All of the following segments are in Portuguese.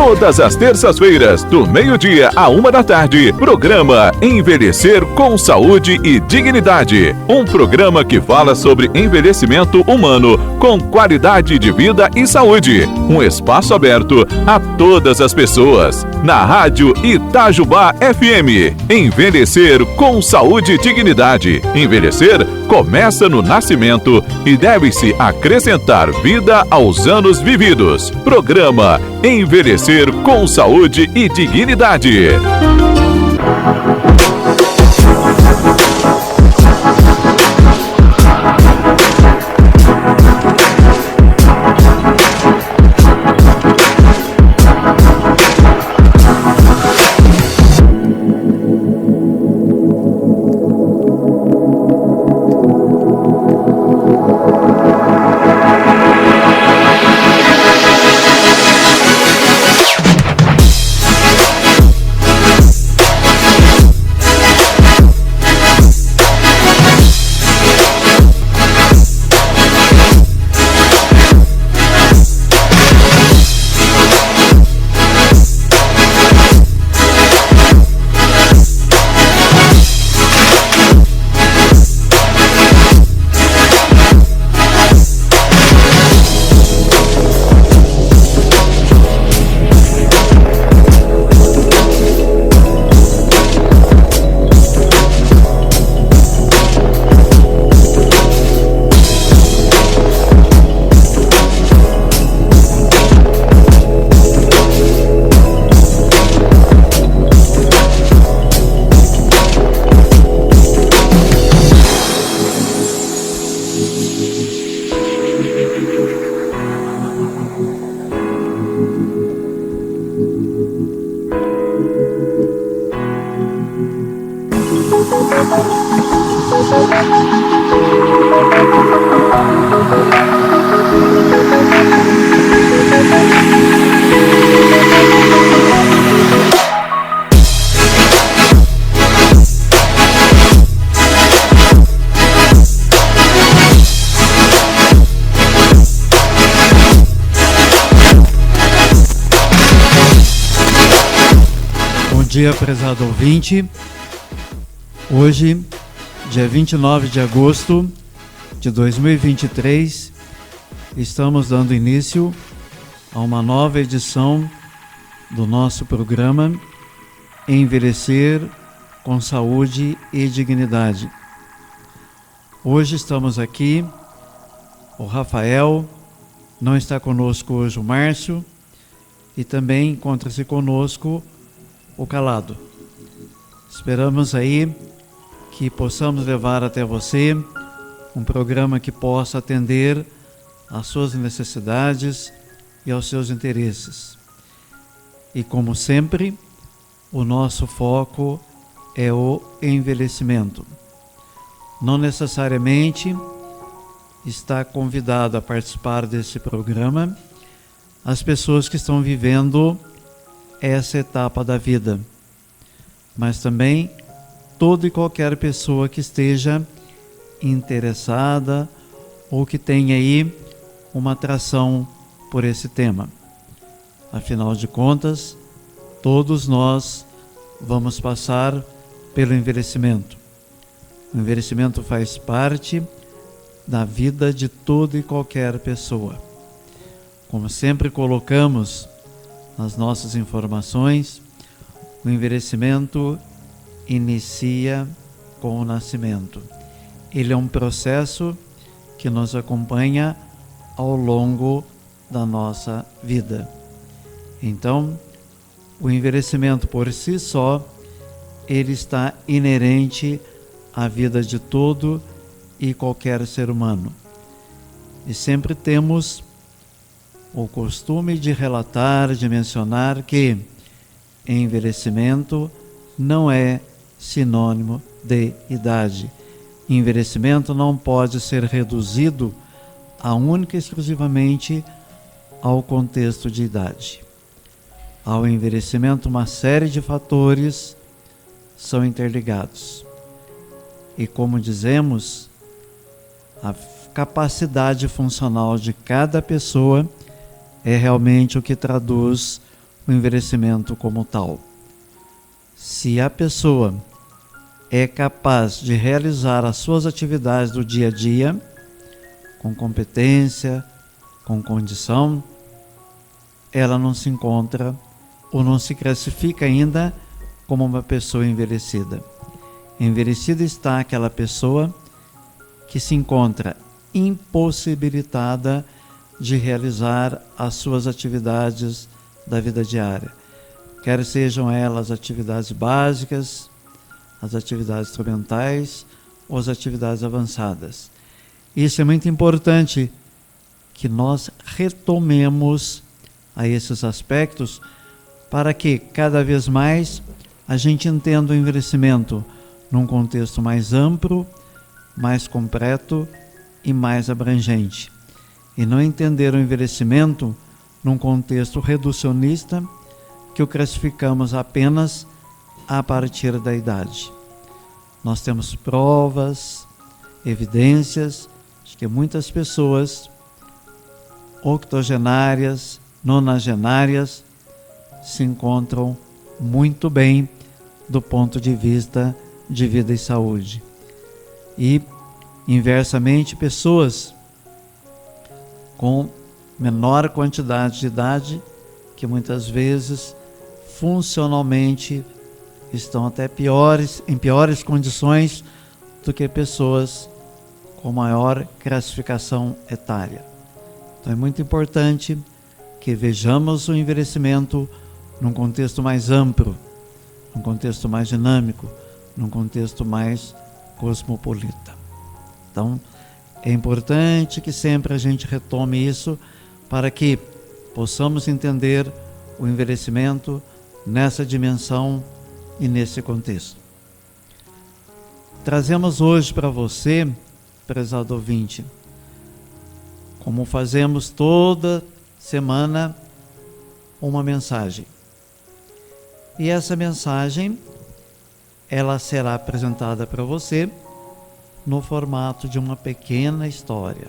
Todas as terças-feiras, do meio-dia à 1h da tarde, programa Envelhecer com Saúde e Dignidade. Um programa que fala sobre envelhecimento humano com qualidade de vida e saúde. Um espaço aberto a todas as pessoas. Na Rádio Itajubá FM. Envelhecer com Saúde e Dignidade. Envelhecer começa no nascimento e deve-se acrescentar vida aos anos vividos. Programa Envelhecer com Saúde e Dignidade. Bom dia, prezado ouvinte. Hoje, dia 29 de agosto de 2023, estamos dando início a uma nova edição do nosso programa Envelhecer com Saúde e Dignidade. Hoje estamos aqui, o Rafael, não está conosco hoje o Márcio, e também encontra-se conosco o Calado. Esperamos aí que possamos levar até você um programa que possa atender às suas necessidades e aos seus interesses. E como sempre, o nosso foco é o envelhecimento. Não necessariamente está convidado a participar desse programa as pessoas que estão vivendo essa etapa da vida, mas também toda e qualquer pessoa que esteja interessada ou que tenha aí uma atração por esse tema. Afinal de contas, todos nós vamos passar pelo envelhecimento. O envelhecimento faz parte da vida de toda e qualquer pessoa. Como sempre colocamos nas nossas informações, o envelhecimento inicia com o nascimento. Ele é um processo que nos acompanha ao longo da nossa vida. Então, o envelhecimento por si só, ele está inerente à vida de todo e qualquer ser humano. E sempre temos o costume de relatar, de mencionar que envelhecimento não é sinônimo de idade. Envelhecimento não pode ser reduzido a única e exclusivamente ao contexto de idade. Ao envelhecimento, uma série de fatores são interligados. E como dizemos, a capacidade funcional de cada pessoa é realmente o que traduz o envelhecimento como tal. Se a pessoa é capaz de realizar as suas atividades do dia a dia, com competência, com condição, ela não se encontra ou não se classifica ainda como uma pessoa envelhecida. Envelhecida está aquela pessoa que se encontra impossibilitada de realizar as suas atividades da vida diária, quer sejam elas atividades básicas, as atividades instrumentais ou as atividades avançadas. Isso é muito importante que nós retomemos a esses aspectos para que cada vez mais a gente entenda o envelhecimento num contexto mais amplo, mais completo e mais abrangente. E não entender o envelhecimento num contexto reducionista que o classificamos apenas a partir da idade. Nós temos provas, evidências de que muitas pessoas octogenárias, nonagenárias se encontram muito bem do ponto de vista de vida e saúde. E, inversamente, pessoas com menor quantidade de idade, que muitas vezes funcionalmente estão até em piores condições do que pessoas com maior classificação etária. Então é muito importante que vejamos o envelhecimento num contexto mais amplo, num contexto mais dinâmico, num contexto mais cosmopolita. Então, é importante que sempre a gente retome isso para que possamos entender o envelhecimento nessa dimensão e nesse contexto. Trazemos hoje para você, prezado ouvinte, como fazemos toda semana, uma mensagem. E essa mensagem, ela será apresentada para você no formato de uma pequena história.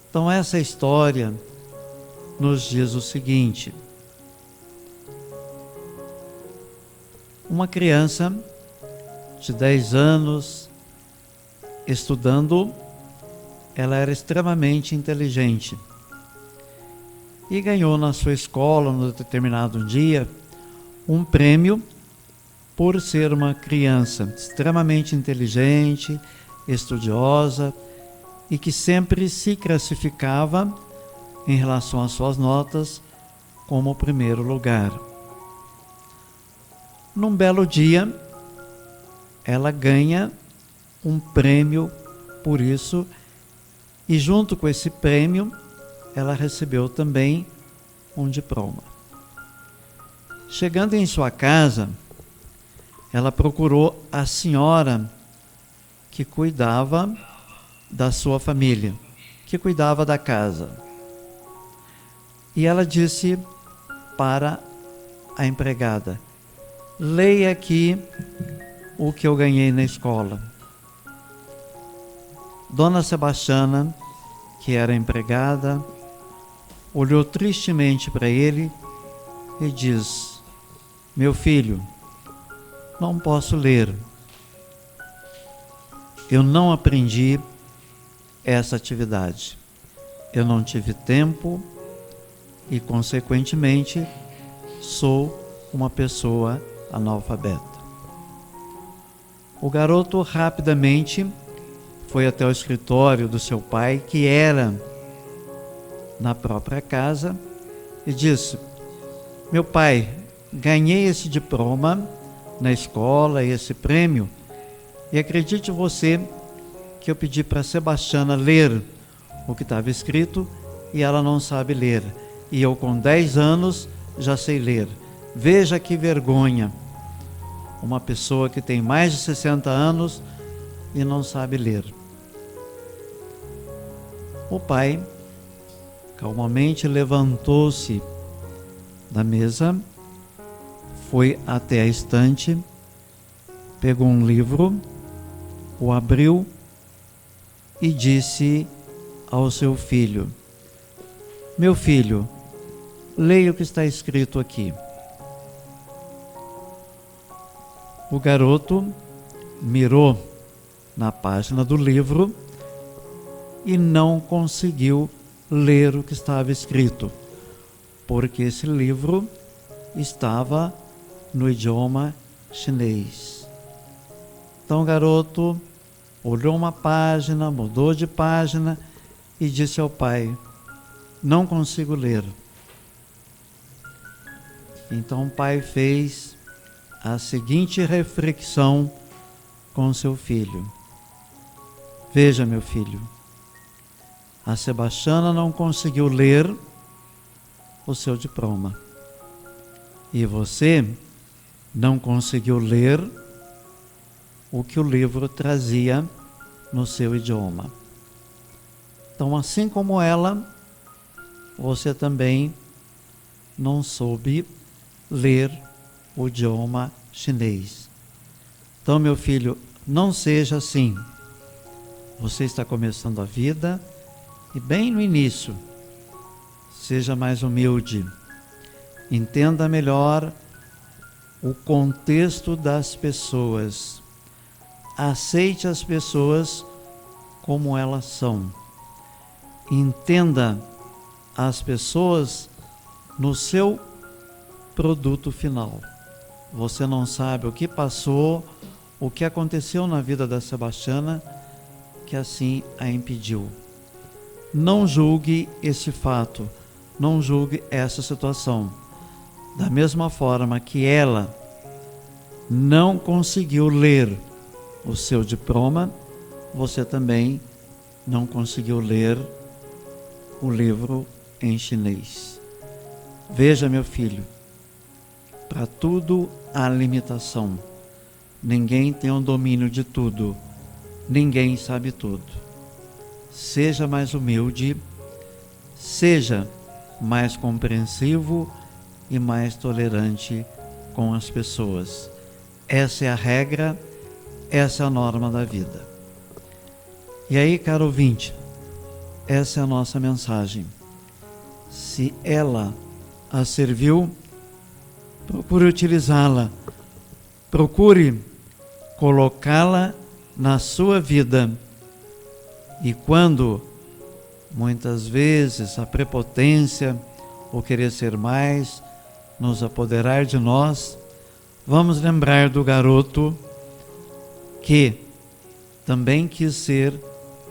Então essa história nos diz o seguinte: uma criança de 10 anos estudando, ela era extremamente inteligente e ganhou na sua escola, num determinado dia, um prêmio por ser uma criança extremamente inteligente, estudiosa e que sempre se classificava em relação às suas notas como o primeiro lugar. Num belo dia, ela ganha um prêmio por isso e junto com esse prêmio ela recebeu também um diploma. Chegando em sua casa, ela procurou a senhora que cuidava da sua família, que cuidava da casa. E ela disse para a empregada: leia aqui o que eu ganhei na escola. Dona Sebastiana, que era empregada, olhou tristemente para ele e diz: meu filho, não posso ler. Eu não aprendi essa atividade. Eu não tive tempo e, consequentemente, sou uma pessoa analfabeta. O garoto rapidamente foi até o escritório do seu pai, que era na própria casa, e disse: meu pai, ganhei esse diploma na escola, esse prêmio, e acredite você que eu pedi para Sebastiana ler o que estava escrito e ela não sabe ler. E eu com 10 anos já sei ler. Veja que vergonha. Uma pessoa que tem mais de 60 anos e não sabe ler. O pai calmamente levantou-se da mesa, foi até a estante, pegou um livro, o abriu e disse ao seu filho: meu filho, leia o que está escrito aqui. O garoto mirou na página do livro e não conseguiu ler o que estava escrito, porque esse livro estava no idioma chinês. Então o garoto olhou uma página, mudou de página e disse ao pai: não consigo ler. Então o pai fez a seguinte reflexão com seu filho: veja, meu filho, a Sebastiana não conseguiu ler o seu diploma e você não conseguiu ler o que o livro trazia no seu idioma. Então, assim como ela, você também não soube ler o idioma chinês. Então, meu filho, não seja assim. Você está começando a vida e bem no início, seja mais humilde. Entenda melhor o contexto das pessoas. Aceite as pessoas como elas são. Entenda as pessoas no seu produto final. Você não sabe o que passou, o que aconteceu na vida da Sebastiana, que assim a impediu. Não julgue esse fato, não julgue essa situação. Da mesma forma que ela não conseguiu ler o seu diploma, você também não conseguiu ler o livro em chinês. Veja, meu filho, para tudo há limitação. Ninguém tem o domínio de tudo. Ninguém sabe tudo. Seja mais humilde, seja mais compreensivo e mais tolerante com as pessoas. Essa é a regra, essa é a norma da vida. E aí, caro ouvinte, essa é a nossa mensagem. Se ela a serviu, procure utilizá-la, procure colocá-la na sua vida. E quando, muitas vezes, a prepotência, o querer ser mais, nos apoderar de nós, vamos lembrar do garoto que também quis ser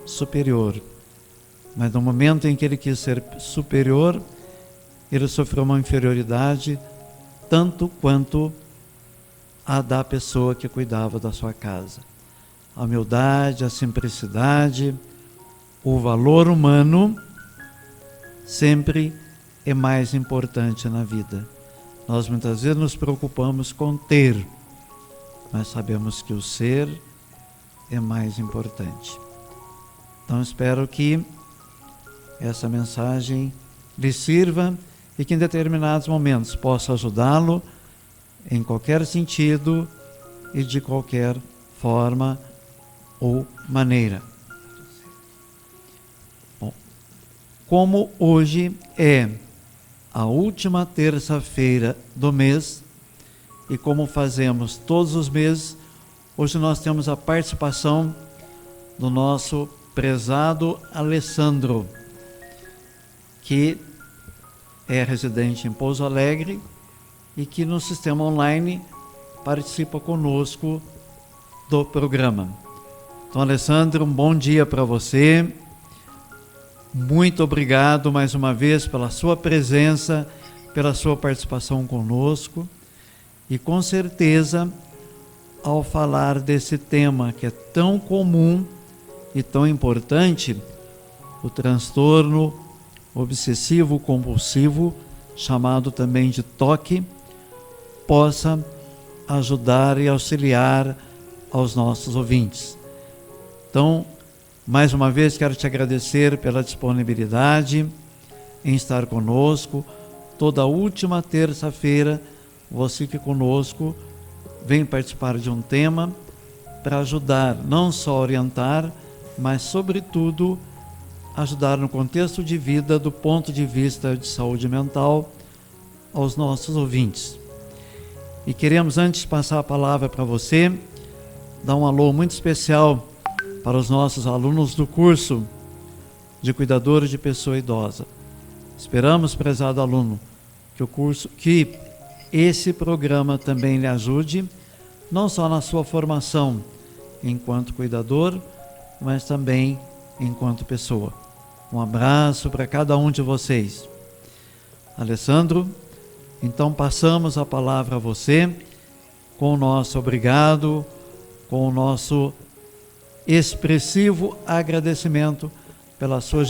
superior. Mas no momento em que ele quis ser superior, ele sofreu uma inferioridade tanto quanto a da pessoa que cuidava da sua casa. A humildade, a simplicidade, o valor humano sempre é mais importante na vida. Nós muitas vezes nos preocupamos com ter, mas sabemos que o ser é mais importante. Então espero que essa mensagem lhe sirva e que em determinados momentos possa ajudá-lo em qualquer sentido e de qualquer forma ou maneira. Bom, como hoje é a última terça-feira do mês e como fazemos todos os meses, hoje nós temos a participação do nosso prezado Alessandro, que é residente em Pouso Alegre e que no sistema online participa conosco do programa. Então, Alessandro, um bom dia para você. Muito obrigado mais uma vez pela sua presença, pela sua participação conosco. E com certeza, ao falar desse tema que é tão comum e tão importante, o transtorno obsessivo compulsivo, chamado também de TOC, possa ajudar e auxiliar aos nossos ouvintes. Então, mais uma vez quero te agradecer pela disponibilidade em estar conosco. Toda última terça-feira você que conosco vem participar de um tema para ajudar, não só orientar, mas sobretudo ajudar no contexto de vida do ponto de vista de saúde mental, aos nossos ouvintes. E queremos, antes de passar a palavra para você, dar um alô muito especial para os nossos alunos do curso de cuidadores de pessoa idosa. Esperamos, prezado aluno, que esse programa também lhe ajude, não só na sua formação enquanto cuidador, mas também enquanto pessoa. Um abraço para cada um de vocês. Alessandro, então passamos a palavra a você, com o nosso obrigado, com o nosso expressivo agradecimento pela sua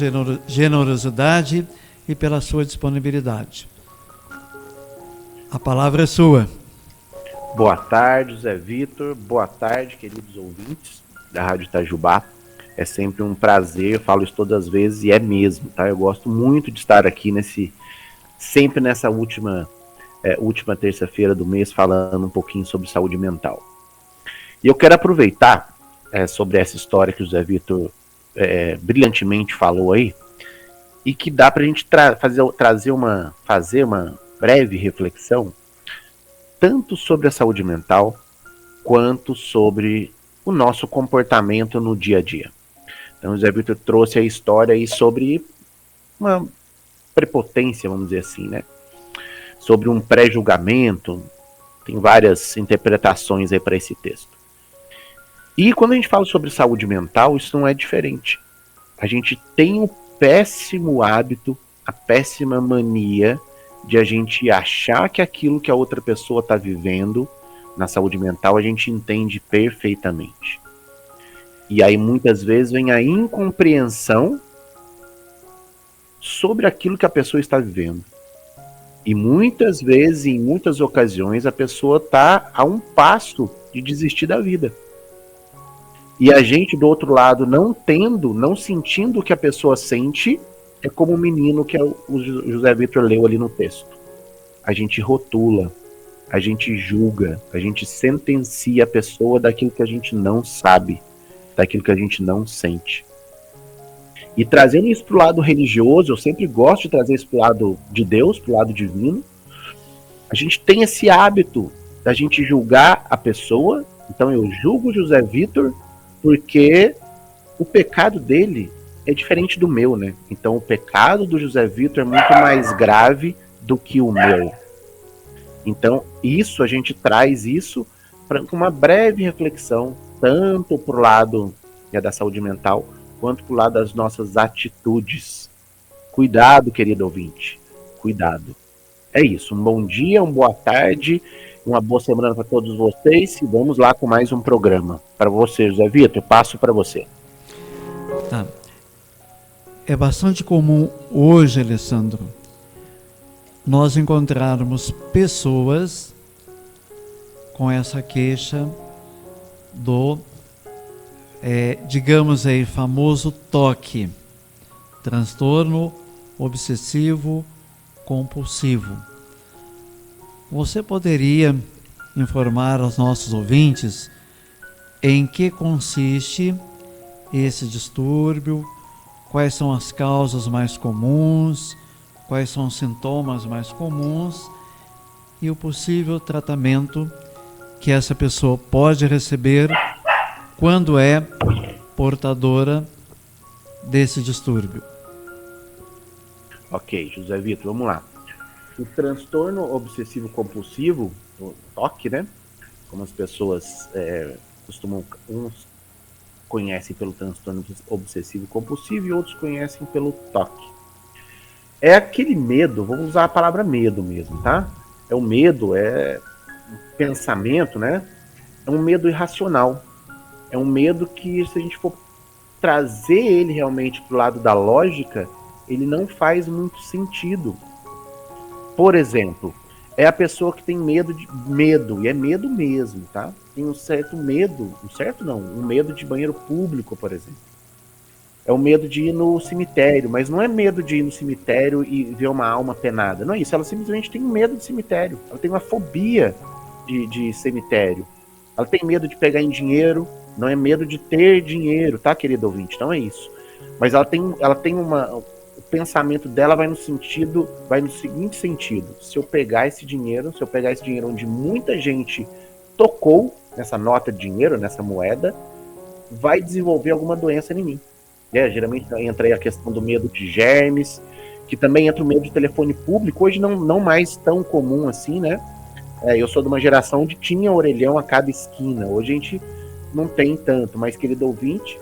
generosidade e pela sua disponibilidade. A palavra é sua. Boa tarde, José Vitor. Boa tarde, queridos ouvintes da Rádio Itajubá. É sempre um prazer, eu falo isso todas as vezes e é mesmo, tá? Eu gosto muito de estar aqui sempre nessa última terça-feira do mês falando um pouquinho sobre saúde mental. E eu quero aproveitar sobre essa história que o José Vitor brilhantemente falou aí e que dá para a gente fazer uma breve reflexão tanto sobre a saúde mental quanto sobre o nosso comportamento no dia a dia. Então o José Vitor trouxe a história aí sobre uma prepotência, vamos dizer assim, né? Sobre um pré-julgamento, tem várias interpretações aí para esse texto. E quando a gente fala sobre saúde mental, isso não é diferente. A gente tem o péssimo hábito, a péssima mania de a gente achar que aquilo que a outra pessoa está vivendo na saúde mental a gente entende perfeitamente. E aí muitas vezes vem a incompreensão sobre aquilo que a pessoa está vivendo. E muitas vezes, em muitas ocasiões, a pessoa está a um passo de desistir da vida. E a gente, do outro lado, não sentindo o que a pessoa sente, é como o menino que o José Vitor leu ali no texto. A gente rotula, a gente julga, a gente sentencia a pessoa daquilo que a gente não sabe, daquilo que a gente não sente. E trazendo isso para o lado religioso, eu sempre gosto de trazer isso para o lado de Deus, para o lado divino. A gente tem esse hábito da gente julgar a pessoa. Então eu julgo o José Vitor porque o pecado dele é diferente do meu, né? Então o pecado do José Vitor é muito mais grave do que o meu. Então a gente traz isso para uma breve reflexão, tanto para o lado da saúde mental, quanto para o lado das nossas atitudes. Cuidado, querido ouvinte, cuidado. É isso, um bom dia, uma boa tarde, uma boa semana para todos vocês e vamos lá com mais um programa. Para você, José Vitor, passo para você. Tá. É bastante comum hoje, Alessandro, nós encontrarmos pessoas com essa queixa do digamos aí, famoso TOC, transtorno obsessivo compulsivo. Você poderia informar aos nossos ouvintes em que consiste esse distúrbio, quais são as causas mais comuns, quais são os sintomas mais comuns e o possível tratamento que essa pessoa pode receber quando é portadora desse distúrbio? Ok, José Vitor, vamos lá. O transtorno obsessivo compulsivo, o TOC, né? Como as pessoas costumam, uns conhecem pelo transtorno obsessivo compulsivo e outros conhecem pelo TOC. É aquele medo, vamos usar a palavra medo mesmo, tá? É o medo, é um pensamento, né? É um medo irracional. É um medo que, se a gente for trazer ele realmente para o lado da lógica, ele não faz muito sentido. Por exemplo, é a pessoa que tem medo, e é medo mesmo, tá? Tem um certo medo, um medo de banheiro público, por exemplo. É o medo de ir no cemitério, mas não é medo de ir no cemitério e ver uma alma penada. Não é isso, ela simplesmente tem medo de cemitério. Ela tem uma fobia de cemitério. Ela tem medo de pegar em dinheiro, não é medo de ter dinheiro, tá, querido ouvinte? Não é isso. Mas ela tem o pensamento dela vai no seguinte sentido: se eu pegar esse dinheiro onde muita gente tocou nessa nota de dinheiro, nessa moeda, vai desenvolver alguma doença em mim. Geralmente entra aí a questão do medo de germes, que também entra o medo de telefone público, hoje não mais tão comum assim, né? Eu sou de uma geração onde tinha orelhão a cada esquina, hoje a gente não tem tanto, mas, querido ouvinte,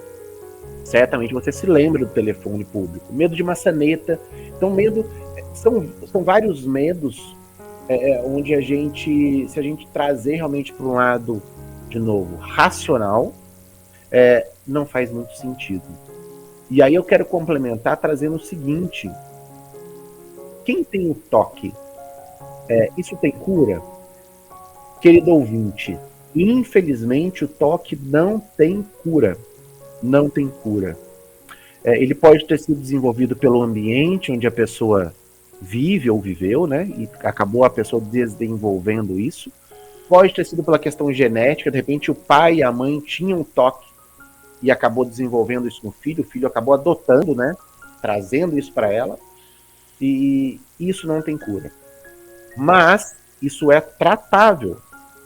certamente você se lembra do telefone público. Medo de maçaneta. Então, são vários medos onde se a gente trazer realmente para um lado, de novo, racional, não faz muito sentido. E aí eu quero complementar trazendo o seguinte: quem tem o toque, isso tem cura? Querido ouvinte, infelizmente o toque não tem cura. Não tem cura. Ele pode ter sido desenvolvido pelo ambiente onde a pessoa vive ou viveu, né? E acabou a pessoa desenvolvendo isso. Pode ter sido pela questão genética, de repente o pai e a mãe tinham toque e acabou desenvolvendo isso no filho, o filho acabou adotando, né? Trazendo isso para ela. E isso não tem cura. Mas isso é tratável.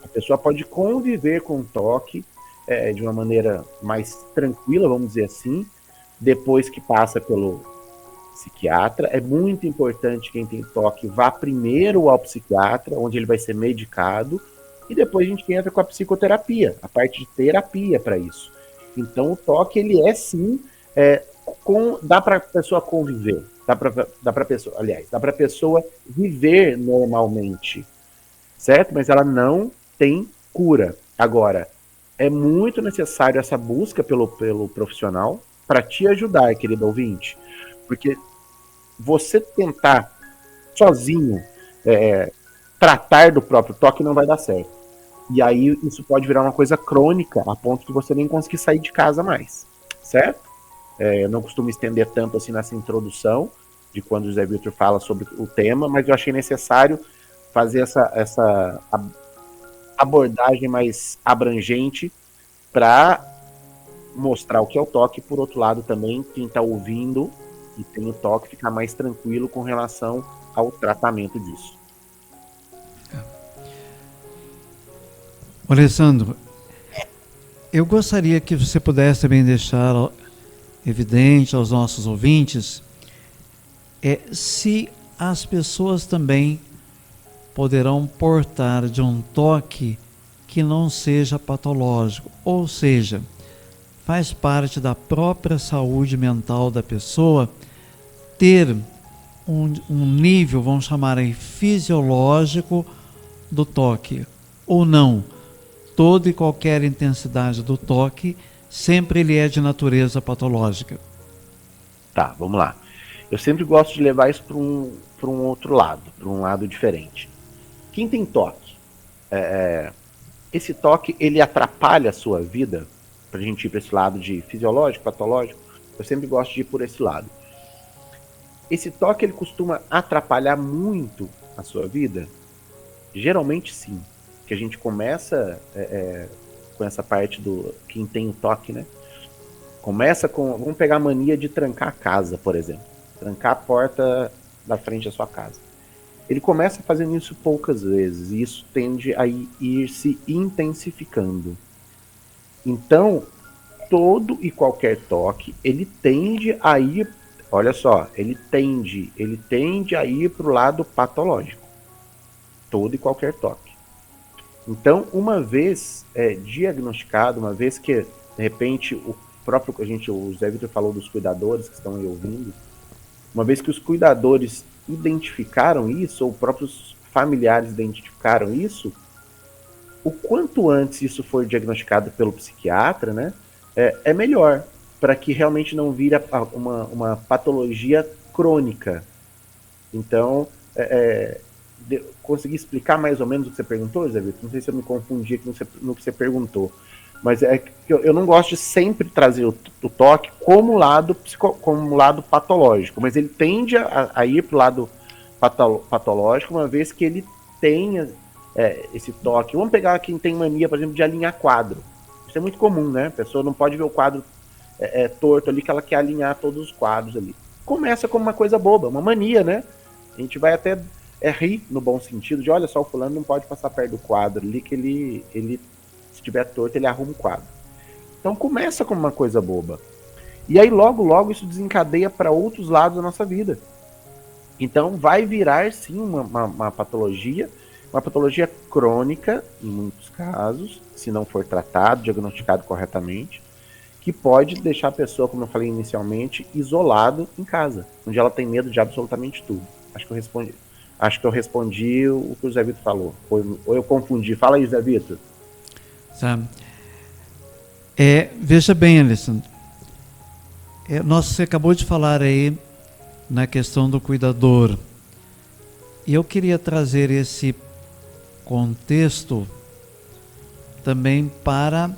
A pessoa pode conviver com o toque de uma maneira mais tranquila, vamos dizer assim, depois que passa pelo psiquiatra. É muito importante quem tem toque vá primeiro ao psiquiatra, onde ele vai ser medicado, e depois a gente entra com a psicoterapia, a parte de terapia para isso. Então o toque, ele é sim, dá para a pessoa conviver, dá para a pessoa viver normalmente, certo? Mas ela não tem cura. Agora, é muito necessário essa busca pelo profissional para te ajudar, querido ouvinte. Porque você tentar sozinho tratar do próprio toque não vai dar certo. E aí isso pode virar uma coisa crônica, a ponto de você nem conseguir sair de casa mais. Certo? Eu não costumo estender tanto assim nessa introdução de quando o José Wilter fala sobre o tema, mas eu achei necessário fazer essa abordagem mais abrangente para mostrar o que é o toque. Por outro lado também, quem está ouvindo e tem o toque ficar mais tranquilo com relação ao tratamento disso. Alessandro, eu gostaria que você pudesse também deixar evidente aos nossos ouvintes se as pessoas também poderão portar de um toque que não seja patológico, ou seja, faz parte da própria saúde mental da pessoa ter um nível, vamos chamar aí, fisiológico do toque, ou não. Toda e qualquer intensidade do toque, sempre ele é de natureza patológica. Tá, vamos lá. Eu sempre gosto de levar isso para um outro lado, para um lado diferente. Quem tem toque, esse toque, ele atrapalha a sua vida, para a gente ir para esse lado de fisiológico, patológico, eu sempre gosto de ir por esse lado. Esse toque, ele costuma atrapalhar muito a sua vida? Geralmente sim, que a gente começa com essa parte do quem tem o toque, né? Começa com, vamos pegar a mania de trancar a casa, por exemplo. Trancar a porta da frente da sua casa. Ele começa fazendo isso poucas vezes, e isso tende a ir se intensificando. Então, todo e qualquer toque, ele tende a ir, olha só, ele tende a ir para o lado patológico. Todo e qualquer toque. Então, uma vez diagnosticado, uma vez que, de repente, o José Wilter falou dos cuidadores que estão aí ouvindo, uma vez que os cuidadores identificaram isso, ou próprios familiares identificaram isso, o quanto antes isso for diagnosticado pelo psiquiatra, né, é melhor, para que realmente não vire uma patologia crônica. Então, consegui explicar mais ou menos o que você perguntou, Zé Vitor? Não sei se eu me confundi aqui no que você perguntou, mas é que eu não gosto de sempre trazer o toque como lado patológico, mas ele tende a ir para o lado patológico, uma vez que ele tenha esse toque. Vamos pegar quem tem mania, por exemplo, de alinhar quadro. Isso é muito comum, né? A pessoa não pode ver o quadro torto ali, que ela quer alinhar todos os quadros ali. começa como uma coisa boba, uma mania, né? A gente vai até rir no bom sentido de, olha só, o fulano não pode passar perto do quadro ali, que ele se tiver torto, ele arruma o quadro. Então começa como uma coisa boba. E aí logo, logo isso desencadeia para outros lados da nossa vida. Então vai virar sim uma patologia crônica, em muitos casos, se não for tratado, diagnosticado corretamente, que pode deixar a pessoa, como eu falei inicialmente, isolado em casa, onde ela tem medo de absolutamente tudo. Acho que eu respondi o que o Zé Vitor falou. Ou eu confundi. Fala aí, Zé Vitor. Veja bem, Alessandro. Você acabou de falar aí na questão do cuidador. E eu queria trazer esse contexto também para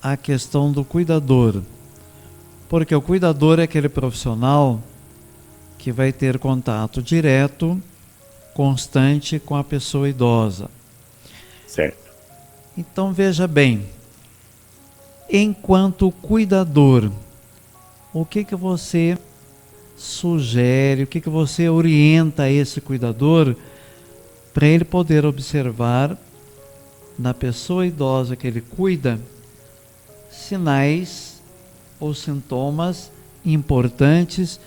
a questão do cuidador. Porque o cuidador é aquele profissional que vai ter contato direto, constante com a pessoa idosa. Certo. Então veja bem, enquanto cuidador, o que você sugere, o que você orienta esse cuidador para ele poder observar na pessoa idosa que ele cuida sinais ou sintomas importantes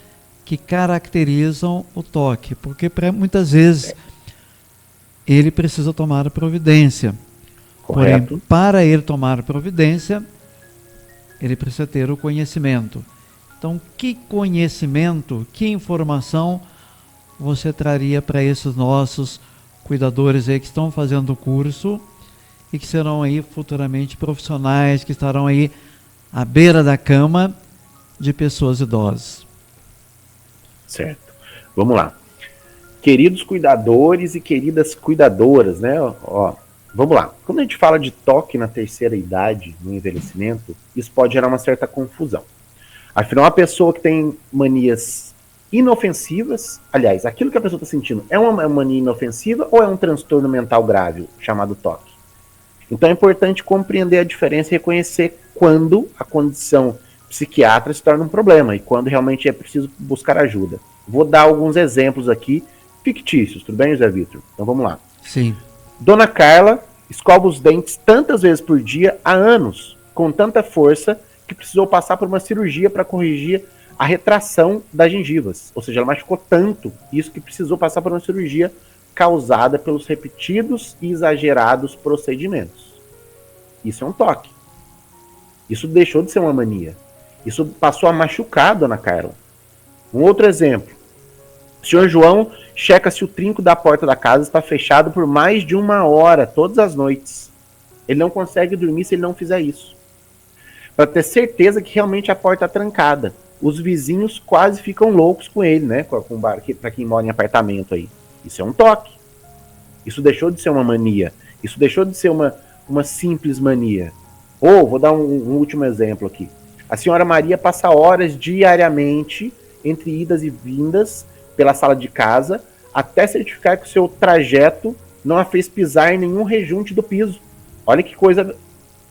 que caracterizam o toque, porque muitas vezes ele precisa tomar providência. Correto. Porém, para ele tomar providência, ele precisa ter o conhecimento. Então, que conhecimento, que informação você traria para esses nossos cuidadores aí que estão fazendo o curso e que serão aí futuramente profissionais, que estarão aí à beira da cama de pessoas idosas? Certo. Vamos lá. Queridos cuidadores e queridas cuidadoras, né? Vamos lá. Quando a gente fala de toque na terceira idade, no envelhecimento, isso pode gerar uma certa confusão. Afinal, a pessoa que tem manias inofensivas, aliás, aquilo que a pessoa está sentindo é uma mania inofensiva ou é um transtorno mental grave, chamado toque? Então é importante compreender a diferença e reconhecer quando a condição psiquiátrica se torna um problema e quando realmente é preciso buscar ajuda. Vou dar alguns exemplos aqui fictícios, tudo bem, José Vitor? Então vamos lá. Sim. Dona Carla escova os dentes tantas vezes por dia há anos, com tanta força que precisou passar por uma cirurgia para corrigir a retração das gengivas. Ou seja, ela machucou tanto isso que precisou passar por uma cirurgia causada pelos repetidos e exagerados procedimentos. Isso é um toque. Isso deixou de ser uma mania. Isso passou a machucar a Dona Carla. Um outro exemplo. O senhor João checa se o trinco da porta da casa está fechado por mais de 1 hora, todas as noites. Ele não consegue dormir se ele não fizer isso. Para ter certeza que realmente a porta está trancada. Os vizinhos quase ficam loucos com ele, né? Para quem mora em apartamento aí. Isso é um toque. Isso deixou de ser uma mania. Isso deixou de ser uma simples mania. Vou dar um último exemplo aqui. A senhora Maria passa horas diariamente entre idas e vindas pela sala de casa até certificar que o seu trajeto não a fez pisar em nenhum rejunte do piso. Olha que coisa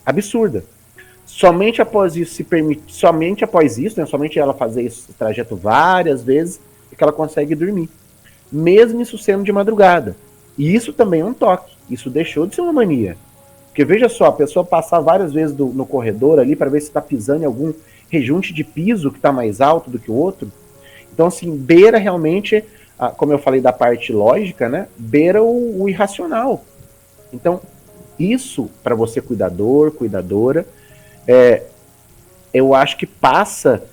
absurda. Somente após isso, né, somente ela fazer esse trajeto várias vezes, é que ela consegue dormir. Mesmo isso sendo de madrugada. E isso também é um toque. Isso deixou de ser uma mania. Porque veja só, a pessoa passar várias vezes no corredor ali para ver se está pisando em algum rejunte de piso que está mais alto do que o outro. Então, assim, beira realmente, como eu falei da parte lógica, né? Beira o irracional. Então, isso, para você cuidador, cuidadora, eu acho que passa,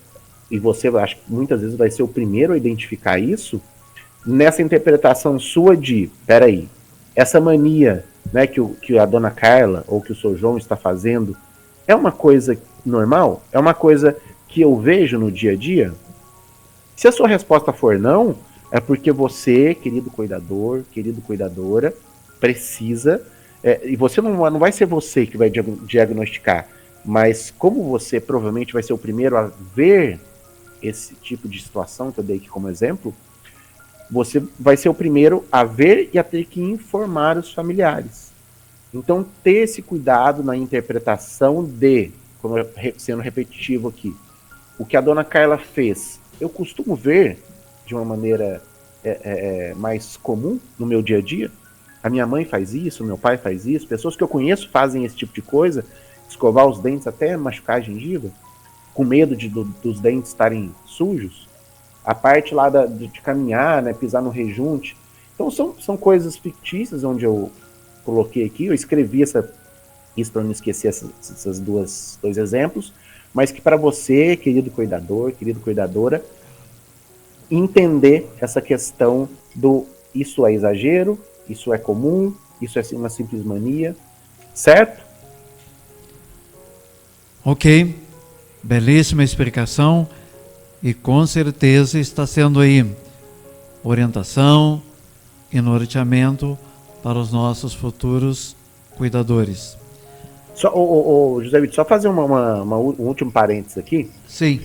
e você acho que muitas vezes vai ser o primeiro a identificar isso, nessa interpretação sua de, peraí, essa mania, né, que a Dona Carla ou que o Sr. João está fazendo, é uma coisa normal? É uma coisa que eu vejo no dia a dia? Se a sua resposta for não, é porque você, querido cuidador, querido cuidadora, precisa, e você não vai ser você que vai diagnosticar, mas como você provavelmente vai ser o primeiro a ver esse tipo de situação que eu dei aqui como exemplo, você vai ser o primeiro a ver e a ter que informar os familiares. Então, ter esse cuidado na interpretação de, como sendo repetitivo aqui, o que a Dona Carla fez eu costumo ver de uma maneira mais comum no meu dia a dia. A minha mãe faz isso, meu pai faz isso, pessoas que eu conheço fazem esse tipo de coisa, escovar os dentes até machucar a gengiva, com medo dos dentes estarem sujos. A parte lá de caminhar, né, pisar no rejunte. Então são coisas fictícias onde eu coloquei aqui, eu escrevi isso para não esquecer esses dois exemplos, mas que para você, querido cuidador, querida cuidadora, entender essa questão do isso é exagero, isso é comum, isso é uma simples mania, certo? Ok, belíssima explicação e com certeza está sendo aí orientação e norteamento para os nossos futuros cuidadores. José Vitor, só fazer um último parênteses aqui. Sim.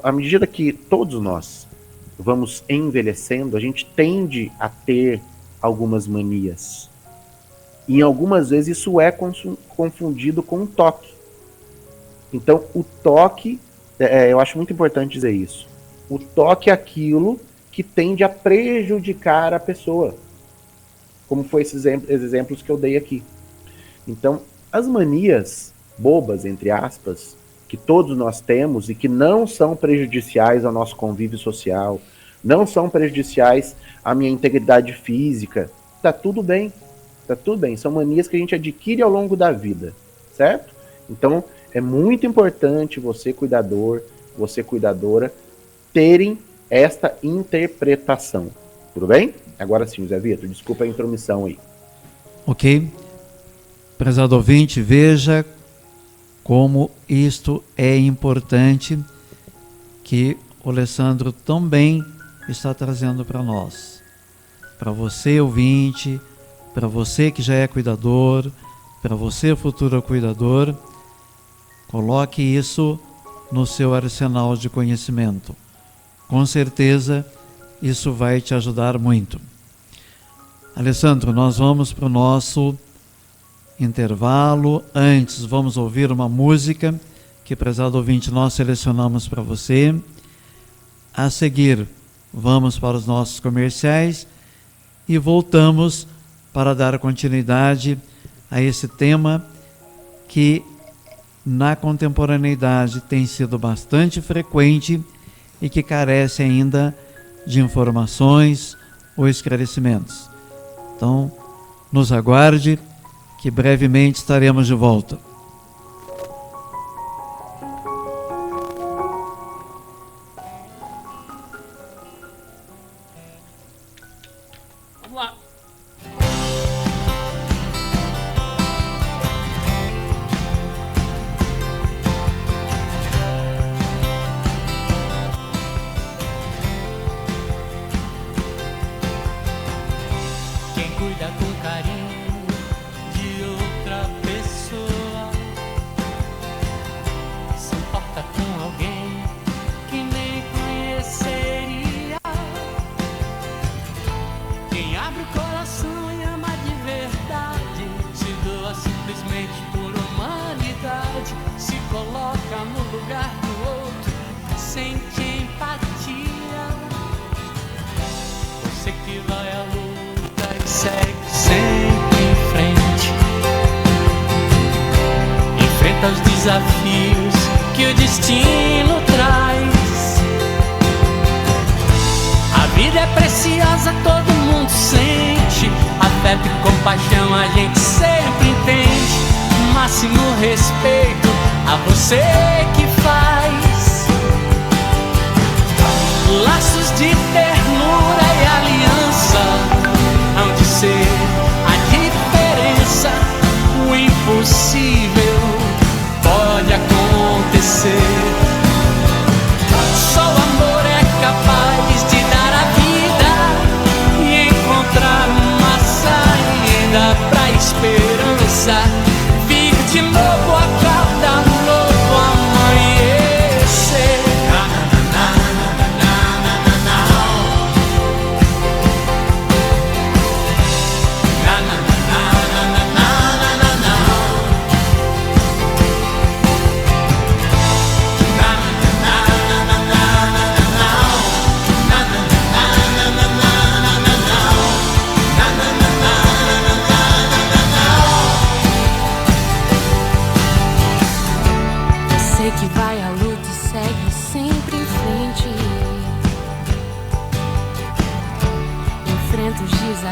À medida que todos nós vamos envelhecendo, a gente tende a ter algumas manias. E algumas vezes isso é confundido com um toque. Então, o toque, eu acho muito importante dizer isso. O toque é aquilo que tende a prejudicar a pessoa. Como foi esses exemplos que eu dei aqui. Então, as manias bobas, entre aspas, que todos nós temos e que não são prejudiciais ao nosso convívio social, não são prejudiciais à minha integridade física, tá tudo bem, são manias que a gente adquire ao longo da vida, certo? Então, é muito importante você, cuidador, você, cuidadora, terem esta interpretação, tudo bem? Agora sim, José Vitor, desculpa a intromissão aí. Ok. Prezado ouvinte, veja como isto é importante que o Alessandro também está trazendo para nós. Para você, ouvinte, para você que já é cuidador, para você, futuro cuidador, coloque isso no seu arsenal de conhecimento. Com certeza, isso vai te ajudar muito. Alessandro, nós vamos para o nosso intervalo. Antes, vamos ouvir uma música que, prezado ouvinte, nós selecionamos para você. A seguir, vamos para os nossos comerciais e voltamos para dar continuidade a esse tema que, na contemporaneidade, tem sido bastante frequente e que carece ainda de informações ou esclarecimentos. Então, nos aguarde, que brevemente estaremos de volta. Vamos lá. Quem cuida com carinho de outra pessoa se importa com alguém que nem conheceria. Quem abre o coração e ama de verdade se doa simplesmente por humanidade, se coloca no lugar do outro, sente empatia. Você que vai à luta e segue sempre em frente, enfrenta os desafios que o destino traz. A vida é preciosa, todo mundo sente, afeto e compaixão a gente sempre entende. Máximo respeito a você que faz laços de ternura e aliança, hão de ser a diferença. O impossível pode acontecer. Só o amor é capaz de dar a vida e encontrar uma saída pra esperança vir de novo a cada novo amanhecer.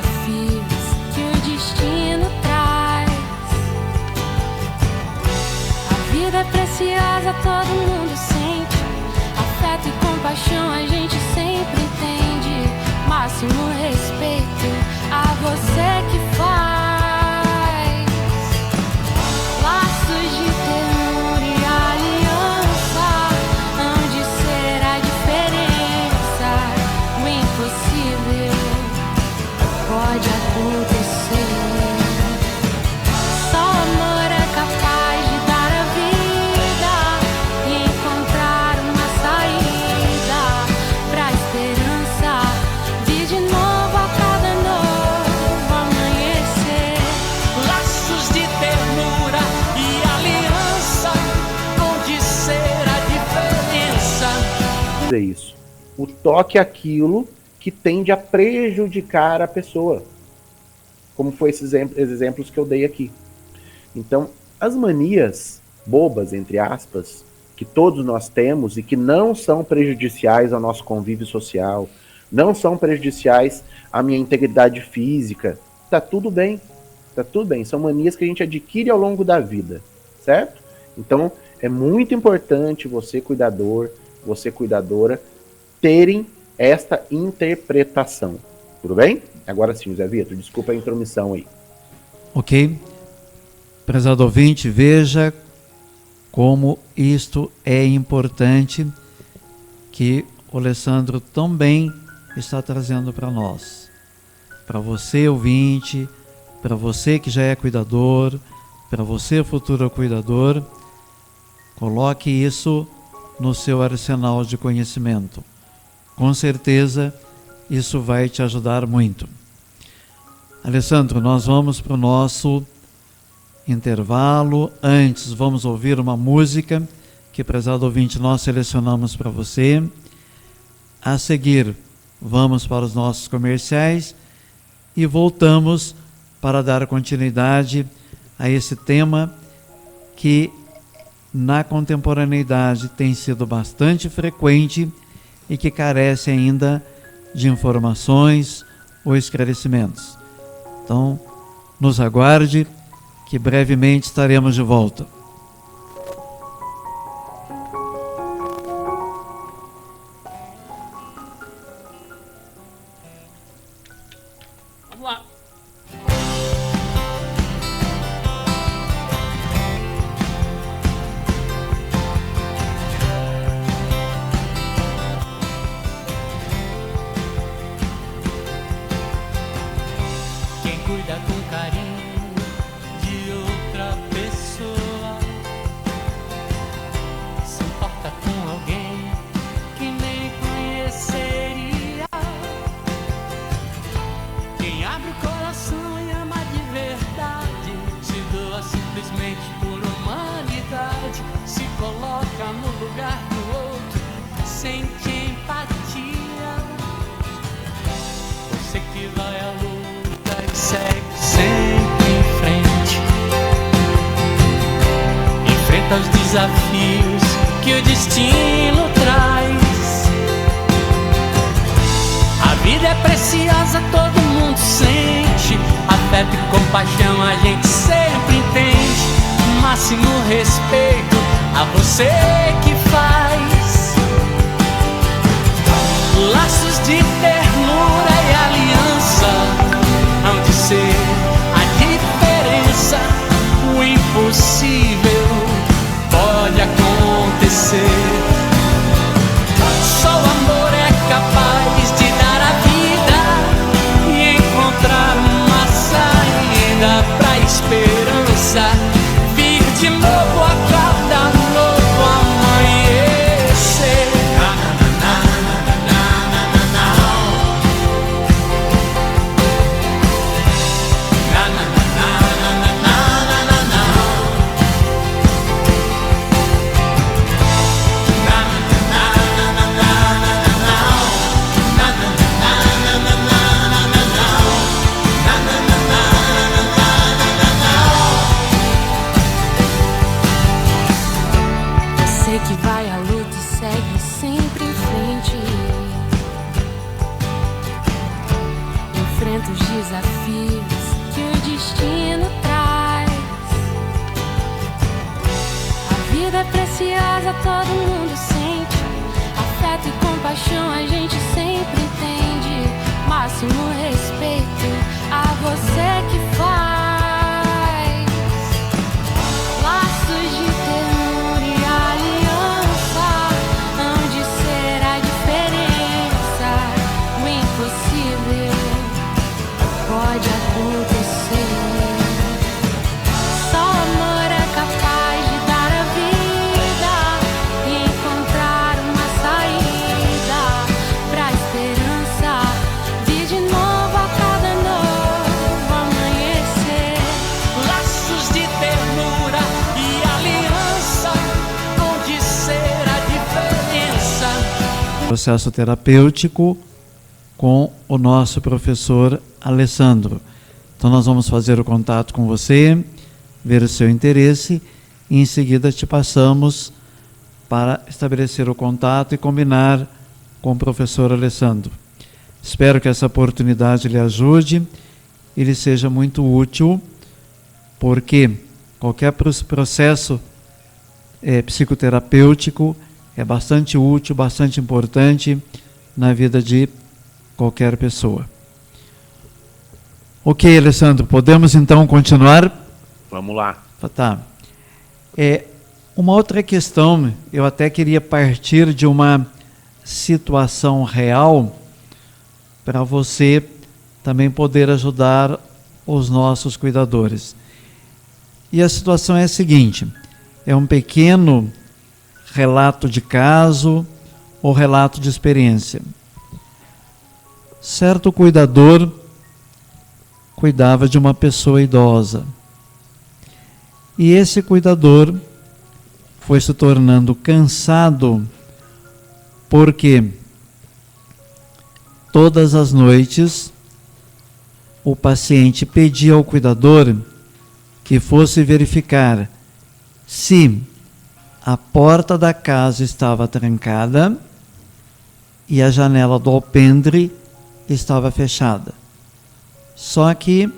desafios que o destino traz. A vida é preciosa, todo mundo sente. Afeto e compaixão a gente sempre entende. Máximo respeito a você que faz. Laços de ternura e aliança hão de ser a diferença. O impossível pode acontecer. Só o amor é capaz de dar a vida e encontrar uma saída pra esperança. Vir de novo a cada novo amanhecer. Laços de ternura e aliança hão de ser a diferença. É isso. O toque é aquilo que tende a prejudicar a pessoa. Como foi esses exemplos que eu dei aqui. Então, as manias bobas, entre aspas, que todos nós temos e que não são prejudiciais ao nosso convívio social, não são prejudiciais à minha integridade física, tá tudo bem. Tá tudo bem. São manias que a gente adquire ao longo da vida, certo? Então, é muito importante você, cuidador, você, cuidadora, terem esta interpretação. Tudo bem? Agora sim, José Vitor, desculpa a intromissão aí. Ok? Prezado ouvinte, veja como isto é importante que o Alessandro também está trazendo para nós. Para você, ouvinte, para você que já é cuidador, para você, futuro cuidador, coloque isso no seu arsenal de conhecimento. Com certeza, isso vai te ajudar muito. Alessandro, nós vamos para o nosso intervalo. Antes, vamos ouvir uma música que, prezado ouvinte, nós selecionamos para você. A seguir, vamos para os nossos comerciais e voltamos para dar continuidade a esse tema que, na contemporaneidade, tem sido bastante frequente e que carece ainda de informações ou esclarecimentos. Então, nos aguarde, que brevemente estaremos de volta. Vamos lá. Quem cuida com carinho de outra pessoa se importa com alguém que nem conheceria. Quem abre o coração e ama de verdade se doa simplesmente por humanidade, se coloca no lugar do outro, sente empatia. Você que vai à luta e segue sempre em frente, enfrenta os desafios que o destino traz. A vida é preciosa, todo mundo sente. Afeto e compaixão a gente sempre entende. Máximo respeito a você que faz. Laços de ternura e aliança hão de ser a diferença. O impossível pode acontecer. Só o amor é capaz de dar a vida e encontrar uma saída pra esperança. Vir de novo a cada novo amanhecer. desafios que o destino traz. A vida é preciosa, todo mundo sente. Afeto e compaixão a gente sempre entende. Máximo respeito a você que faz. Laços de ternura e aliança hão de ser a diferença. O impossível pode acontecer. Só amor é capaz de dar a vida e encontrar uma saída pra esperança vir de novo a cada novo amanhecer. Laços de ternura e aliança hão de ser a diferença. Processo terapêutico com o nosso professor Alessandro. Então nós vamos fazer o contato com você, ver o seu interesse e em seguida te passamos para estabelecer o contato e combinar com o professor Alessandro. Espero que essa oportunidade lhe ajude e lhe seja muito útil, porque qualquer processo psicoterapêutico é bastante útil, bastante importante na vida de qualquer pessoa. Ok, Alessandro, podemos então continuar? Vamos lá. Tá. Uma outra questão, eu até queria partir de uma situação real para você também poder ajudar os nossos cuidadores. E a situação é a seguinte, é um pequeno relato de caso ou relato de experiência. Certo cuidador cuidava de uma pessoa idosa. E esse cuidador foi se tornando cansado porque todas as noites o paciente pedia ao cuidador que fosse verificar se a porta da casa estava trancada e a janela do alpendre estava fechada. Só que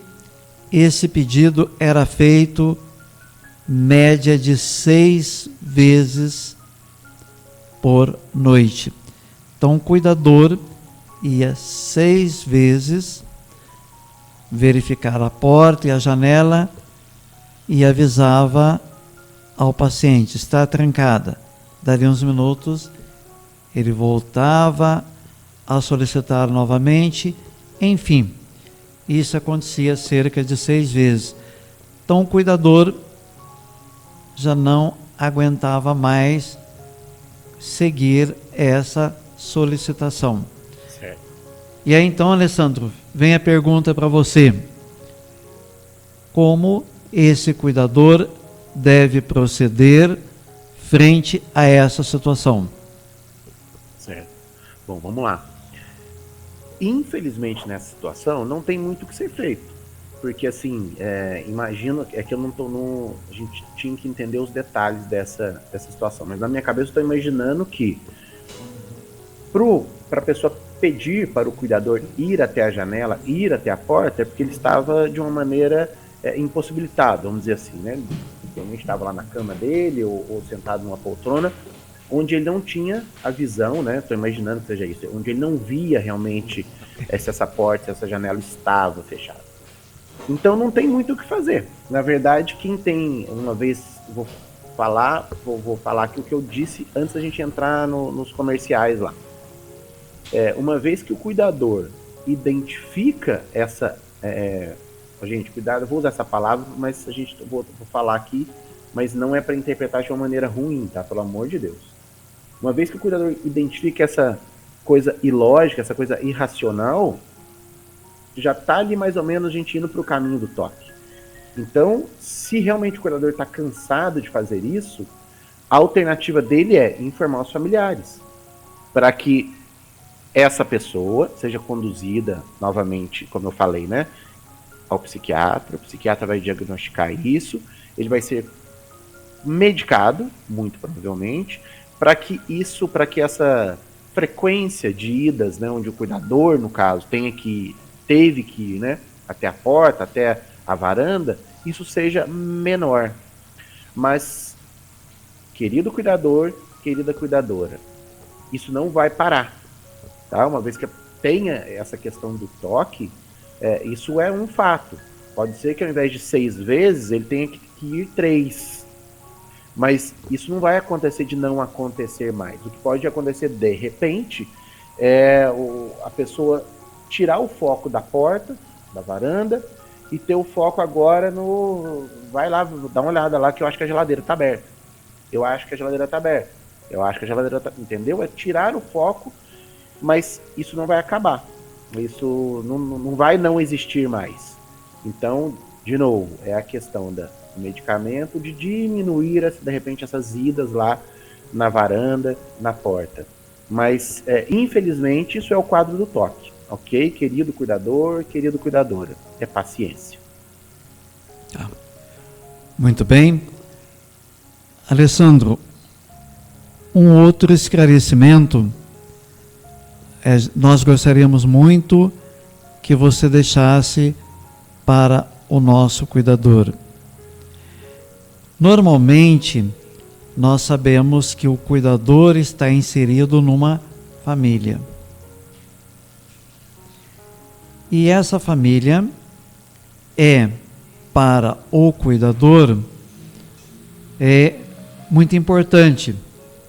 esse pedido era feito média de 6 vezes por noite. Então o cuidador ia 6 vezes verificar a porta e a janela e avisava ao paciente, está trancada. Daria uns minutos, ele voltava a solicitar novamente, enfim, isso acontecia cerca de 6 vezes. Então o cuidador já não aguentava mais seguir essa solicitação. Certo. E aí então, Alessandro, vem a pergunta para você. Como esse cuidador deve proceder frente a essa situação? Certo. Bom, vamos lá. Infelizmente, nessa situação, não tem muito o que ser feito. Porque, assim, imagino, é que eu não tô a gente tinha que entender os detalhes dessa situação. Mas na minha cabeça eu estou imaginando que para a pessoa pedir para o cuidador ir até a janela, ir até a porta, é porque ele estava de uma maneira impossibilitado, vamos dizer assim, né? Ele estava lá na cama dele ou sentado numa poltrona, onde ele não tinha a visão, né? Estou imaginando que seja isso, onde ele não via realmente se essa porta, se essa janela estava fechada. Então não tem muito o que fazer. Na verdade, quem tem, uma vez, vou falar aqui o que eu disse antes da gente entrar nos comerciais lá. Uma vez que o cuidador identifica essa... gente, cuidado, eu vou usar essa palavra, mas vou falar aqui, mas não é para interpretar de uma maneira ruim, tá? Pelo amor de Deus. Uma vez que o cuidador identifica essa coisa ilógica, essa coisa irracional, já tá ali mais ou menos a gente indo para o caminho do toque. Então, se realmente o cuidador está cansado de fazer isso, a alternativa dele é informar os familiares, para que essa pessoa seja conduzida novamente, como eu falei, né, ao psiquiatra. O psiquiatra vai diagnosticar isso, ele vai ser medicado, muito provavelmente, para que essa frequência de idas, né, onde o cuidador, no caso, teve que, né, até a porta, até a varanda, isso seja menor. Mas, querido cuidador, querida cuidadora, isso não vai parar, tá? Uma vez que tenha essa questão do toque, isso é um fato. Pode ser que ao invés de 6 vezes, ele tenha que ir 3. Mas isso não vai acontecer de não acontecer mais. O que pode acontecer de repente é a pessoa tirar o foco da porta, da varanda, e ter o foco agora no... Vai lá, dá uma olhada lá que eu acho que a geladeira tá aberta. Eu acho que a geladeira tá aberta. Eu acho que a geladeira tá... Entendeu? É tirar o foco, mas isso não vai acabar. Isso não vai não existir mais. Então, de novo, é a questão do medicamento, de diminuir, de repente, essas idas lá na varanda, na porta. Mas, infelizmente, isso é o quadro do toque. Ok? Querido cuidador, querida cuidadora. É paciência. Muito bem. Alessandro, um outro esclarecimento, nós gostaríamos muito que você deixasse para o nosso cuidador. Normalmente, nós sabemos que o cuidador está inserido numa família. E essa família é, para o cuidador, muito importante,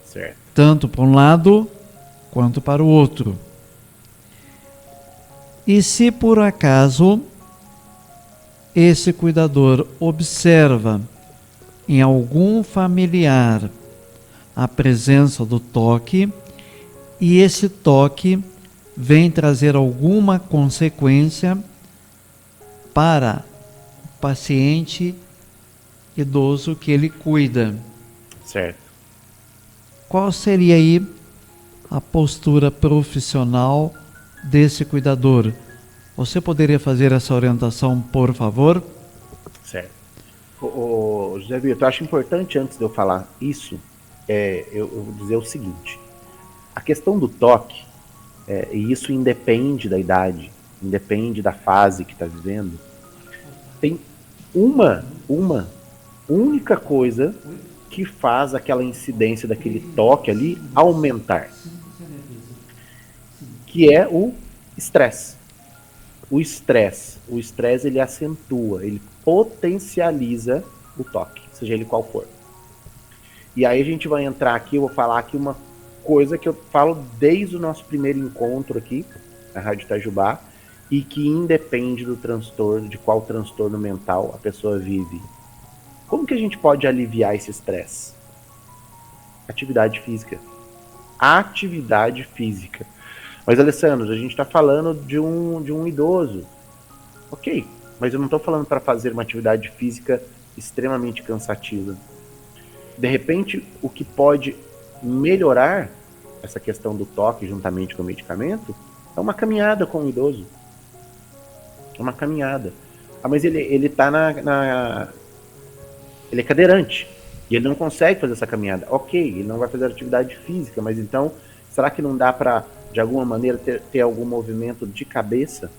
Certo. tanto para um lado quanto para o outro. E se por acaso esse cuidador observa em algum familiar a presença do toque, e esse toque vem trazer alguma consequência para o paciente idoso que ele cuida, Certo. qual seria aí a postura profissional desse cuidador? Você poderia fazer essa orientação, por favor? Certo. José Vitor, eu acho importante, antes de eu falar isso, eu vou dizer o seguinte. A questão do toque, e isso independe da idade, independe da fase que está vivendo, tem uma única coisa que faz aquela incidência daquele toque ali aumentar, que é o estresse. O estresse ele acentua, ele potencializa o toque, seja ele qual for. E aí a gente vai entrar aqui, eu vou falar aqui uma coisa que eu falo desde o nosso primeiro encontro aqui, na Rádio Itajubá, e que independe do transtorno, de qual transtorno mental a pessoa vive. Como que a gente pode aliviar esse estresse? Atividade física. Atividade física. Mas, Alessandro, a gente está falando de um idoso. Ok, mas eu não estou falando para fazer uma atividade física extremamente cansativa. De repente, o que pode melhorar essa questão do toque juntamente com o medicamento é uma caminhada com o idoso. É uma caminhada. Mas ele tá ele é cadeirante e ele não consegue fazer essa caminhada. Ok, ele não vai fazer atividade física, mas então, será que não dá para, de alguma maneira, ter algum movimento de cabeça?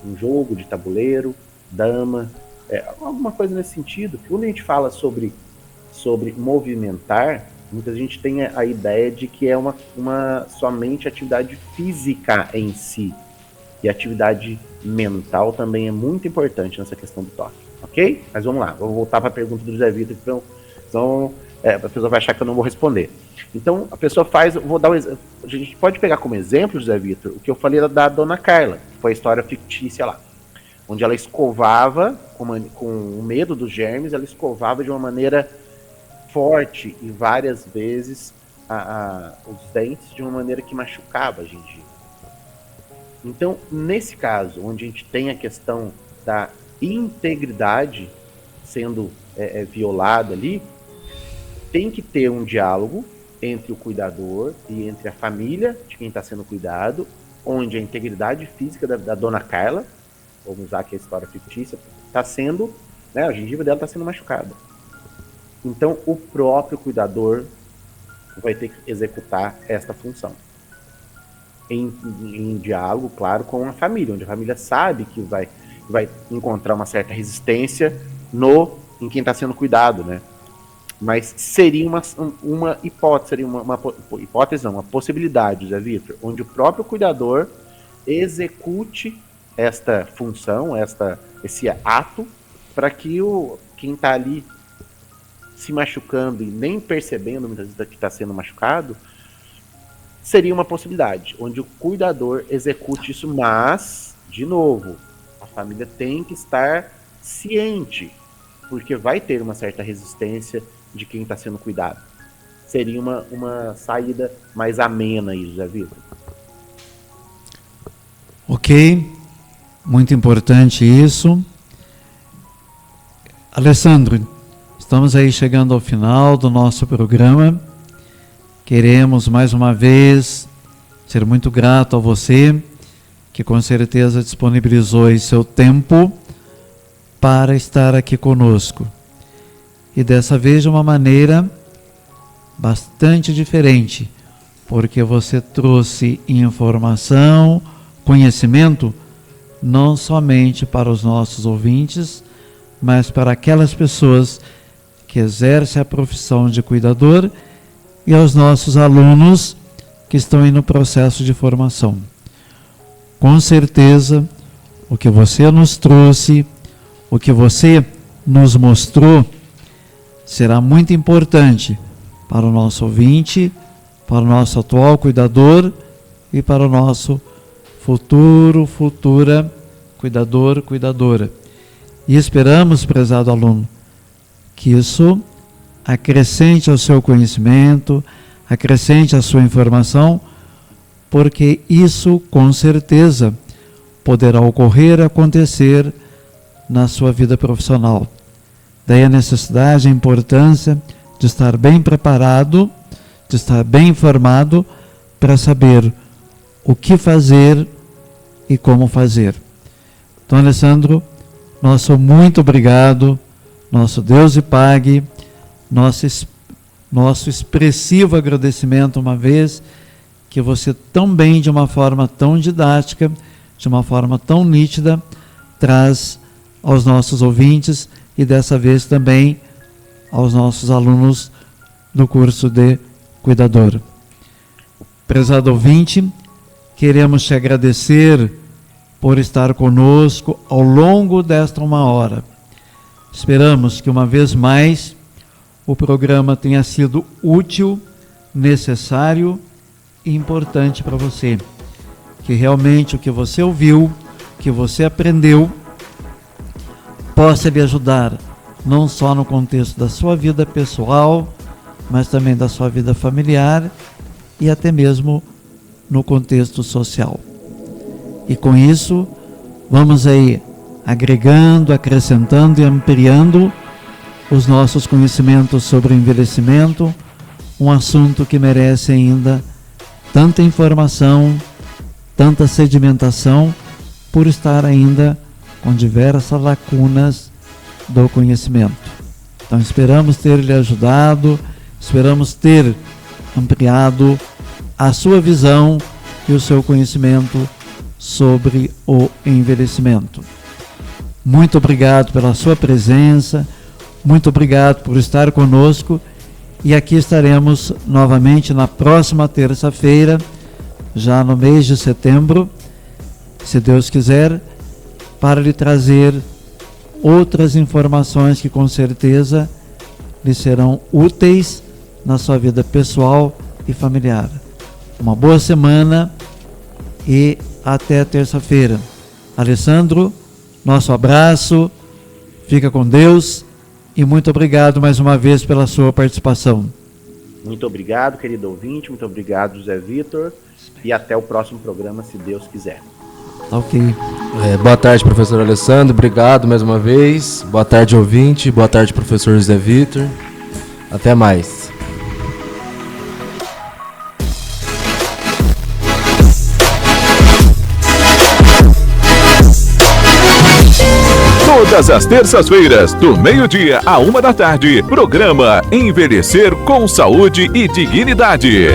Um jogo de tabuleiro, dama, alguma coisa nesse sentido. Quando a gente fala sobre movimentar, muita gente tem a ideia de que é uma somente atividade física em si. E a atividade mental também é muito importante nessa questão do toque. Ok? Mas vamos lá, vou voltar para a pergunta do José Vitor, então a pessoa vai achar que eu não vou responder. Então, a pessoa faz, vou dar um exemplo, a gente pode pegar como exemplo, José Vitor, o que eu falei da Dona Carla, que foi a história fictícia lá, onde ela escovava, com o medo dos germes, ela escovava de uma maneira forte e várias vezes os dentes de uma maneira que machucava a gengiva. Então, nesse caso, onde a gente tem a questão da integridade sendo violada ali, tem que ter um diálogo entre o cuidador e entre a família de quem está sendo cuidado, onde a integridade física da Dona Carla, vamos usar aqui a história fictícia, está sendo, a gengiva dela está sendo machucada. Então, o próprio cuidador vai ter que executar esta função. Em diálogo, claro, com a família, onde a família sabe vai encontrar uma certa resistência em quem está sendo cuidado, né? Mas seria uma hipótese, seria uma possibilidade, Zé Vitor, onde o próprio cuidador execute esta função, esse ato, para que quem está ali se machucando e nem percebendo muitas vezes que está sendo machucado, seria uma possibilidade, onde o cuidador execute isso, mas, de novo, a família tem que estar ciente, porque vai ter uma certa resistência de quem está sendo cuidado. Seria uma saída mais amena aí, Zé Vitor. Ok, muito importante isso. Alessandro, estamos aí chegando ao final do nosso programa. Queremos mais uma vez ser muito grato a você, que com certeza disponibilizou aí seu tempo para estar aqui conosco. E dessa vez de uma maneira bastante diferente, porque você trouxe informação, conhecimento, não somente para os nossos ouvintes, mas para aquelas pessoas que exercem a profissão de cuidador e aos nossos alunos que estão aí no processo de formação. Com certeza, o que você nos trouxe, o que você nos mostrou, será muito importante para o nosso ouvinte, para o nosso atual cuidador e para o nosso futura cuidador, cuidadora. E esperamos, prezado aluno, que isso acrescente ao seu conhecimento, acrescente a sua informação, porque isso com certeza poderá ocorrer, acontecer na sua vida profissional. Daí a necessidade, a importância de estar bem preparado, de estar bem informado para saber o que fazer e como fazer. Então, Alessandro, nosso muito obrigado, nosso Deus lhe pague, nosso expressivo agradecimento uma vez que você tão bem, de uma forma tão didática, de uma forma tão nítida, traz aos nossos ouvintes e dessa vez também aos nossos alunos do curso de cuidador. Prezado ouvinte, queremos te agradecer por estar conosco ao longo desta 1 hora. Esperamos que uma vez mais o programa tenha sido útil, necessário e importante para você. Que realmente o que você ouviu, que você aprendeu, possa lhe ajudar, não só no contexto da sua vida pessoal, mas também da sua vida familiar e até mesmo no contexto social. E com isso, vamos aí agregando, acrescentando e ampliando os nossos conhecimentos sobre o envelhecimento, um assunto que merece ainda tanta informação, tanta sedimentação, por estar ainda com diversas lacunas do conhecimento. Então esperamos ter lhe ajudado, esperamos ter ampliado a sua visão e o seu conhecimento sobre o envelhecimento. Muito obrigado pela sua presença, muito obrigado por estar conosco e aqui estaremos novamente na próxima terça-feira, já no mês de setembro, se Deus quiser, para lhe trazer outras informações que com certeza lhe serão úteis na sua vida pessoal e familiar. Uma boa semana e até terça-feira. Alessandro, nosso abraço, fica com Deus e muito obrigado mais uma vez pela sua participação. Muito obrigado, querido ouvinte, muito obrigado, José Vitor, e até o próximo programa, se Deus quiser. Ok. Boa tarde, professor Alessandro, obrigado mais uma vez. Boa tarde, ouvinte, boa tarde, professor José Vitor. Até mais. Todas as terças-feiras, do meio-dia à 1 da tarde, programa Envelhecer com Saúde e Dignidade.